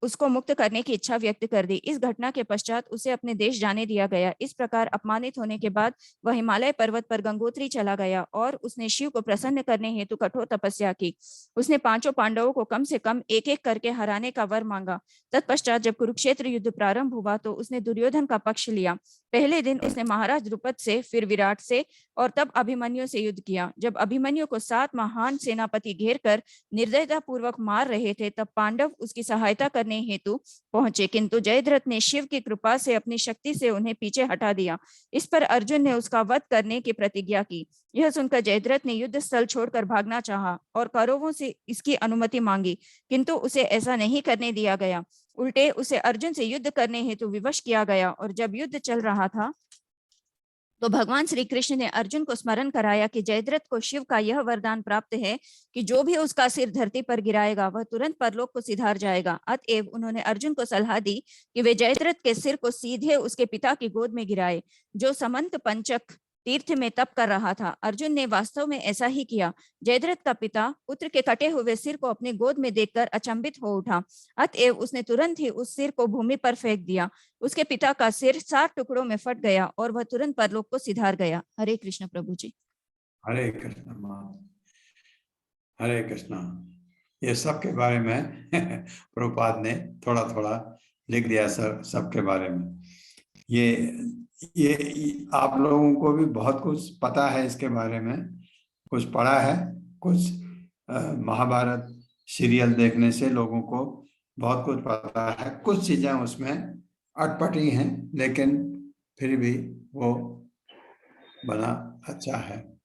उसको मुक्त करने की इच्छा व्यक्त कर दी। इस घटना के पश्चात उसे अपने देश जाने दिया गया। इस प्रकार अपमानित होने के बाद वह हिमालय पर्वत पर गंगोत्री चला गया और उसने शिव को प्रसन्न करने हेतु कठोर तपस्या की। उसने 5 पांडवों को कम से कम एक-एक करके हराने का वर मांगा। तत्पश्चात जब कुरुक्षेत्र युद्ध प्रारंभ हुआ तो उसने दुर्योधन का पक्ष लिया। पहले दिन उसने महाराज द्रुपद से, फिर विराट से और तब अभिमन्यु से युद्ध किया। जब अभिमन्यु को 7 महान सेनापति घेर कर निर्दयता पूर्वक मार रहे थे, तब पांडव उसकी सहायता करने हेतु पहुंचे, किंतु जयद्रथ ने शिव की कृपा से अपनी शक्ति से उन्हें पीछे हटा दिया। इस पर अर्जुन ने उसका वध करने की प्रतिज्ञा की। यह सुनकर जयद्रथ ने युद्ध स्थल छोड़कर भागना चाहा और कौरवों से इसकी अनुमति मांगी, किंतु उसे ऐसा नहीं करने दिया गया। उल्टे उसे अर्जुन से युद्ध करने हेतु विवश किया गया और जब युद्ध चल रहा था तो भगवान श्री कृष्ण ने अर्जुन को स्मरण कराया कि जयद्रथ को शिव का यह वरदान प्राप्त है कि जो भी उसका सिर धरती पर गिराएगा वह तुरंत परलोक को सिधार जाएगा। अतएव उन्होंने अर्जुन को सलाह दी कि वे जयद्रथ के सिर को सीधे उसके पिता की गोद में गिराए, जो समंत पंचक तीर्थ में तप कर रहा था। अर्जुन ने वास्तव में ऐसा ही किया। जयद्रथ का पिता पुत्र के कटे हुए सिर को अपनी गोद में देखकर अचंभित हो उठा। अतएव उसने तुरंत ही उस सिर को भूमि पर फेंक दिया। उसके पिता का सिर 7 टुकड़ों में फट गया और वह तुरंत परलोक को सिधार गया। हरे कृष्ण प्रभु जी। हरे कृष्ण माँ, हरे कृष्ण। ये सब के बारे में प्रभुपाद ने थोड़ा थोड़ा लिख दिया सर, सबके बारे में। ये आप लोगों को भी बहुत कुछ पता है इसके बारे में, कुछ पढ़ा है, कुछ महाभारत सीरियल देखने से लोगों को बहुत कुछ पता है। कुछ चीजें उसमें अटपटी हैं, लेकिन फिर भी वो बना अच्छा है।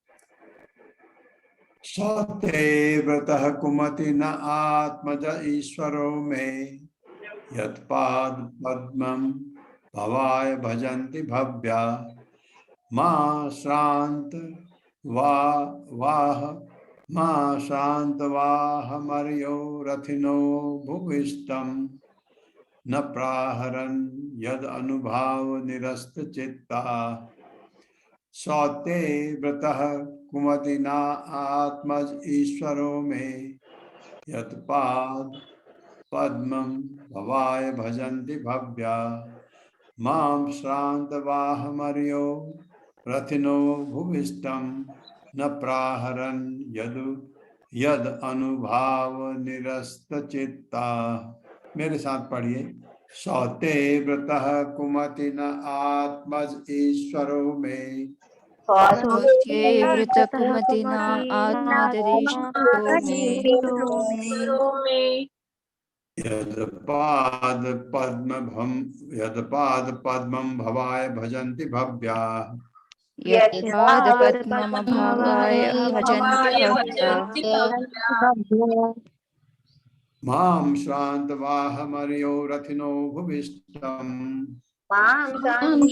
सौते व्रतः कुमति न आत्मज ईश्वरो में, यत्पाद पद्मं भवाय भजन्ति भव्या, मां श्रांत वाह मर्यो रथिनो भुविष्टम, न प्राहरन् यद अनुभाव निरस्त चित्ता। सौते व्रतः कुमति न आत्मज ईश्वरो में, यत्पाद पद्मं भवाय भजन्ति भव्या, मां श्रान्तवाह मर्यो रथिनो भुविष्टं, न प्राहरन् यद अनुभाव निरस्त चित्ता। मेरे साथ पढ़िए। सौते व्रतः कुमति न आत्मज ईश्वरो में। स्वस्ये वृत कुमतिना आत्मदरीश्वरो मे। यदपाद पद्मं भवाय भजन्ति भव्याः। यत्पाद पद्मम भावाय भजन्ति भव्याः। मां श्रान्तवाहमर्यो रथिनो भुविष्टम्।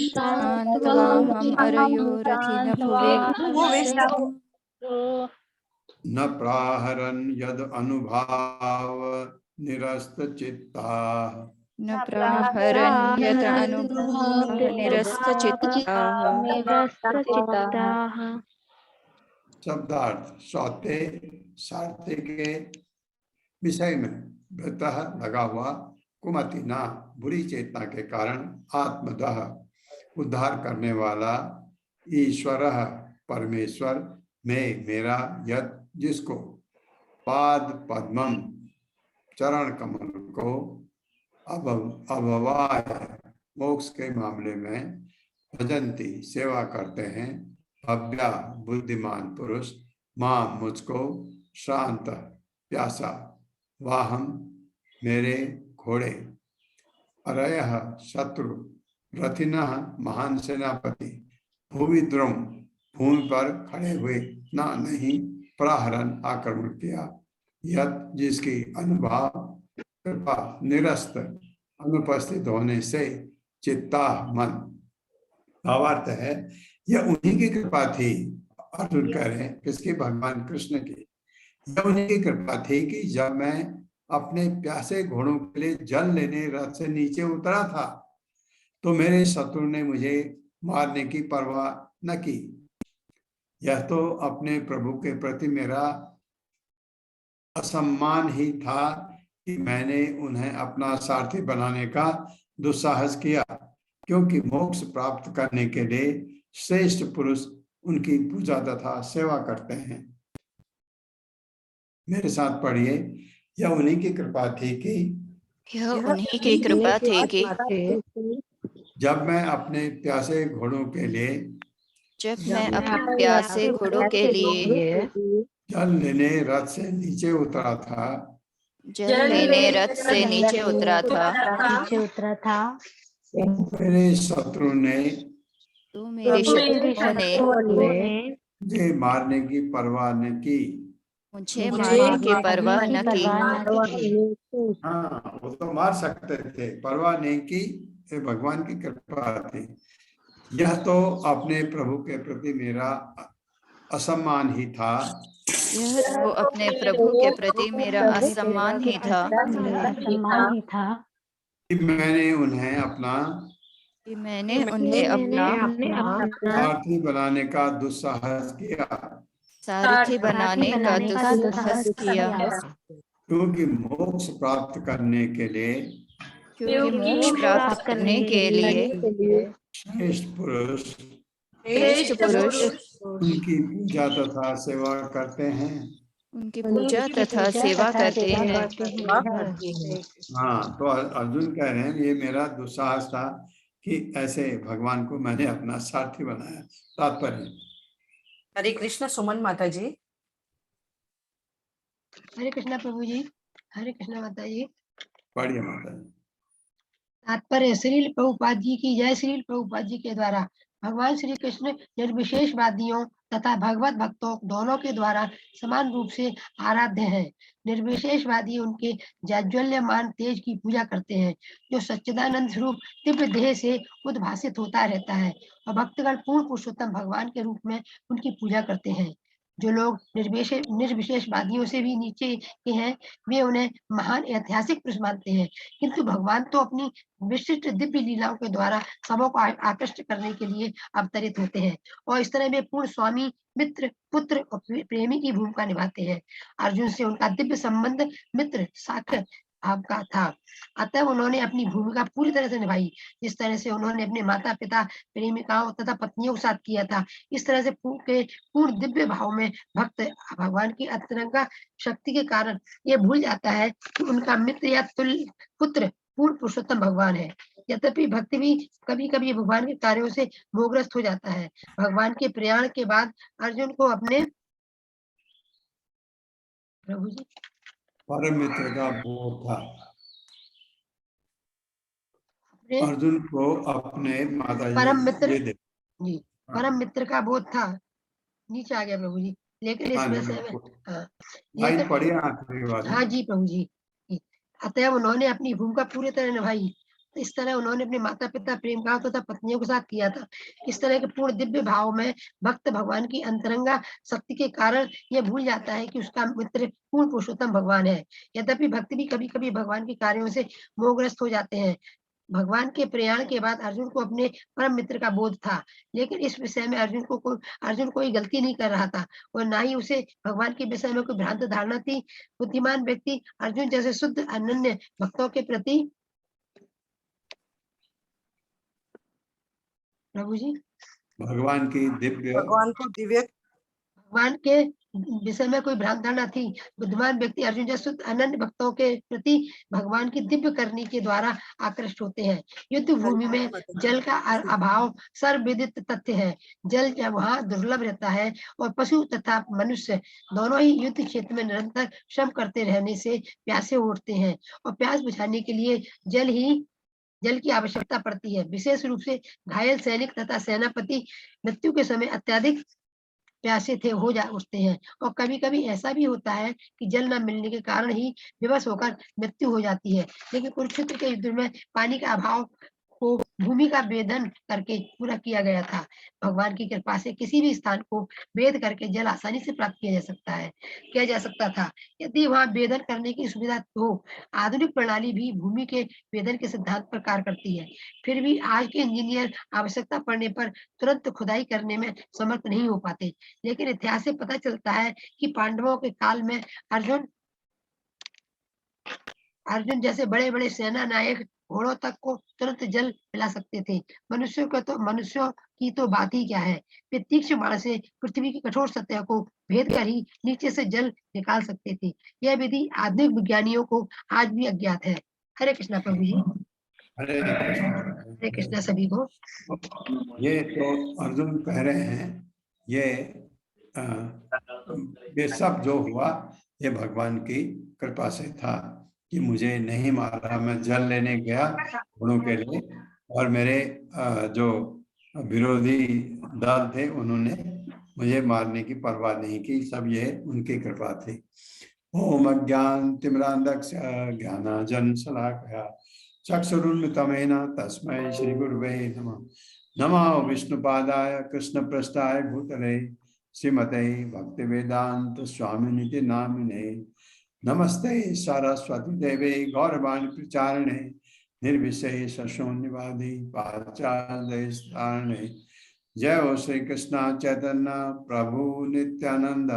शान्तवाहम् अरयो रथिन भुवि। न प्राहरन् यद अनुभाव निरस्त चित्ताः। न प्राहरन् यत् अनुभव निरस्त चित्ताः। शब्दार्थ। सौते सारथी के विषय में व्रतः लगा हुआ, कुमति ना बुरी चेतना के कारण, आत्मदह उद्धार करने वाला, ईश्वर परमेश्वर में मेरा, यत जिसको, पाद पद्मम चरण कमल को, अभवाय मोक्ष के मामले में, भजंती सेवा करते हैं, भव्या बुद्धिमान पुरुष, मां मुझको, शांत प्यासा, वाहम मेरे घोड़े, अरयः शत्रु, रथिनः महान सेनापति, भूवि द्रोम भूमि पर खड़े हुए, ना नहीं, प्रहरन आक्रमण किया, यत जिसकी अनुभाव कृपा निरस्त अनुपस्थित होने से, चित्ता मन। भावार्थ है यह उन्हीं की कृपा थी। अर्जुन कह रहे हैं किसकी? भगवान कृष्ण की। यह उन्हीं की कृपा थी कि जब मैं अपने प्यासे घोड़ों के लिए जल लेने रथ से नीचे उतरा था, तो मेरे शत्रु ने मुझे मारने की परवाह न की। यह तो अपने प्रभु के प्रति मेरा असम्मान ही था कि मैंने उन्हें अपना सारथी बनाने का दुस्साहस किया, क्योंकि मोक्ष प्राप्त करने के लिए श्रेष्ठ पुरुष उनकी पूजा तथा सेवा करते हैं। मेरे साथ पढ़िए। यह उन्हीं की कृपा थी कि जब मैं अपने प्यासे घोड़ों के लिए जल लेने रथ से नीचे उतरा था, मेरे शत्रु ने मुझे मारने की परवाह न की। हाँ, वो तो मार सकते थे, परवाह नहीं की। ये भगवान की कृपा थी। यह तो अपने प्रभु के प्रति मेरा असम्मान ही था। कि मैंने उन्हें अपना सारथी बनाने का दुस्साहस किया, क्योंकि मोक्ष प्राप्त करने के लिए श्रेष्ठ पुरुष उनकी पूजा तथा सेवा करते हैं। हाँ, तो अर्जुन कह रहे हैं ये मेरा दुस्साहस था कि ऐसे भगवान को मैंने अपना सारथी बनाया। तात्पर्य। हरे कृष्ण। सुमन माता जी। हरे कृष्णा प्रभु जी। हरे कृष्णा माता जी। पढ़िए माता जी। तात्पर्य। श्रील प्रभुपाद जी की जय। श्रील प्रभुपाद जी के द्वारा भगवान श्री कृष्ण निर्विशेषवादियों तथा भगवत भक्तों दोनों के द्वारा समान रूप से आराध्य हैं। निर्विशेषवादी उनके जाज्वल्यमान तेज की पूजा करते हैं, जो सच्चिदानंद स्वरूप दिव्य देह से उद्भासित होता रहता है, और भक्तगण पूर्ण पुरुषोत्तम भगवान के रूप में उनकी पूजा करते हैं। जो लोग निर्विशेषवादियों से भी नीचे के हैं, वे उन्हें महान ऐतिहासिक पुरुष मानते हैं, किंतु भगवान तो अपनी विशिष्ट दिव्य लीलाओं के द्वारा सबों को आकृष्ट करने के लिए अवतरित होते हैं, और इस तरह वे पूर्ण स्वामी, मित्र, पुत्र और प्रेमी की भूमिका निभाते हैं। अर्जुन से उनका दिव्य संबंध मित्र, साख, भाव का था। अतः उन्होंने अपनी भूमिका पूरी तरह से निभाई, जिस तरह से उन्होंने अपने माता पिता, प्रेमिकाओं तथा पत्नियों के साथ किया था। इस तरह से पूर्ण दिव्य भाव में भक्त भगवान की अंतरंगा शक्ति के कारण ये भूल जाता है कि उनका मित्र या तुल्य पुत्र पूर्ण पुरुषोत्तम भगवान है। यद्यपि भक्ति भी कभी कभी भगवान के कार्यों से मोहग्रस्त हो जाता है। भगवान के प्रयाण के बाद अर्जुन को अपने प्रभु जी परम मित्र का बोध था। अपने अर्जुन को अपने माता परम मित्र ये दे जी परम मित्र का बोध था। नीचे आ गया प्रभु जी। लेकिन इस विषय में लाइन पढ़िए आखिरी वाली। हाँ जी प्रभु जी। अतः उन्होंने अपनी भूमिका पूरी तरह निभाई। इस तरह उन्होंने अपने माता पिता, प्रेमिकाओं तथा पत्नियों के साथ किया था। इस तरह के पूर्ण दिव्य भाव में भक्त भगवान की अंतरंगा शक्ति के कारण यह भूल जाता है कि उसका मित्र पूर्ण पुरुषोत्तम भगवान है। यद्यपि भक्त भी कभी कभी भगवान के कार्यों से मोहग्रस्त हो जाते हैं। भगवान के प्रयाण के बाद अर्जुन को अपने परम मित्र का बोध था, लेकिन इस विषय में अर्जुन कोई गलती नहीं कर रहा था और ना ही उसे भगवान के विषय में कोई भ्रांत धारणा थी। बुद्धिमान व्यक्ति अर्जुन जैसे शुद्ध अनन्य भक्तों के प्रति प्रभु जी भगवान को दिव्य भगवान के विषय में कोई भ्रांत धारणा थी। बुद्धिमान व्यक्ति अर्जुन जैसे शुद्ध अनन्य भक्तों के प्रति भगवान की दिव्य करनी के द्वारा आकृष्ट होते हैं। युद्ध भूमि में जल का अभाव सर्वविदित तथ्य है। जल वहाँ दुर्लभ रहता है और पशु तथा मनुष्य दोनों ही युद्ध क्षेत्र में निरंतर श्रम करते रहने से प्यासे उठते हैं और प्यास बुझाने के लिए जल की आवश्यकता पड़ती है। विशेष रूप से घायल सैनिक तथा सेनापति मृत्यु के समय अत्यधिक प्यासे उठते हैं और कभी कभी ऐसा भी होता है कि जल न मिलने के कारण ही विवश होकर मृत्यु हो जाती है। लेकिन कुरुक्षेत्र के युद्ध में पानी का अभाव को भूमि का भेदन करके पूरा किया गया था। भगवान की कृपा से किसी भी स्थान को भेद करके जल आसानी से प्राप्त किया जा सकता था यदि वहां भेदन करने की सुविधा हो। आधुनिक प्रणाली भी भूमि के भेदन के सिद्धांत पर कार्य करती है। फिर भी आज के इंजीनियर आवश्यकता पड़ने पर तुरंत खुदाई करने में समर्थ नहीं हो पाते। लेकिन इतिहास से पता चलता है कि पांडवों के काल में अर्जुन जैसे बड़े बड़े सेना नायक घोड़ों तक को तुरंत जल पिला सकते थे। मनुष्यों की तो बात ही क्या है। वे तीक्ष्ण बाण से पृथ्वी की कठोर सतह को भेद कर ही नीचे से जल निकाल सकते थे। यह विधि आधुनिक विज्ञानियों को आज भी अज्ञात है। हरे कृष्णा प्रभु जी। हरे कृष्णा सभी को। ये तो अर्जुन कह रहे हैं ये सब जो हुआ ये भगवान की कृपा से था कि मुझे नहीं मारा। मैं जल लेने गया घोड़ों के लिए और मेरे जो विरोधी दल थे उन्होंने मुझे मारने की परवाह नहीं की। सब ये उनकी कृपा थी। ओम अज्ञान तिमिरांधस्य ज्ञानांजन शलाकया चक्षुरुन्मिलितं तस्मै श्री गुरुवे नमः। नमो विष्णुपादाय कृष्णप्रेष्ठाय भूतले श्रीमते भक्तिवेदांत स्वामिनिति नामिने। नमस्ते सरस्वती देवे गौरवाणी प्रचारिणे निर्विशेष शून्यवादी पाश्चात्य। जय हो श्री कृष्ण चैतन्य प्रभु नित्यानंद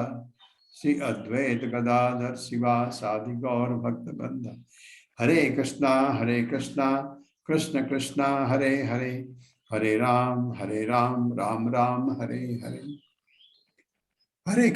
श्री अद्वैत गदाधर शिवा सादि गौर भक्त बंद। हरे कृष्णा कृष्ण कृष्णा हरे हरे, हरे राम राम राम हरे हरे। हरे कृष्ण।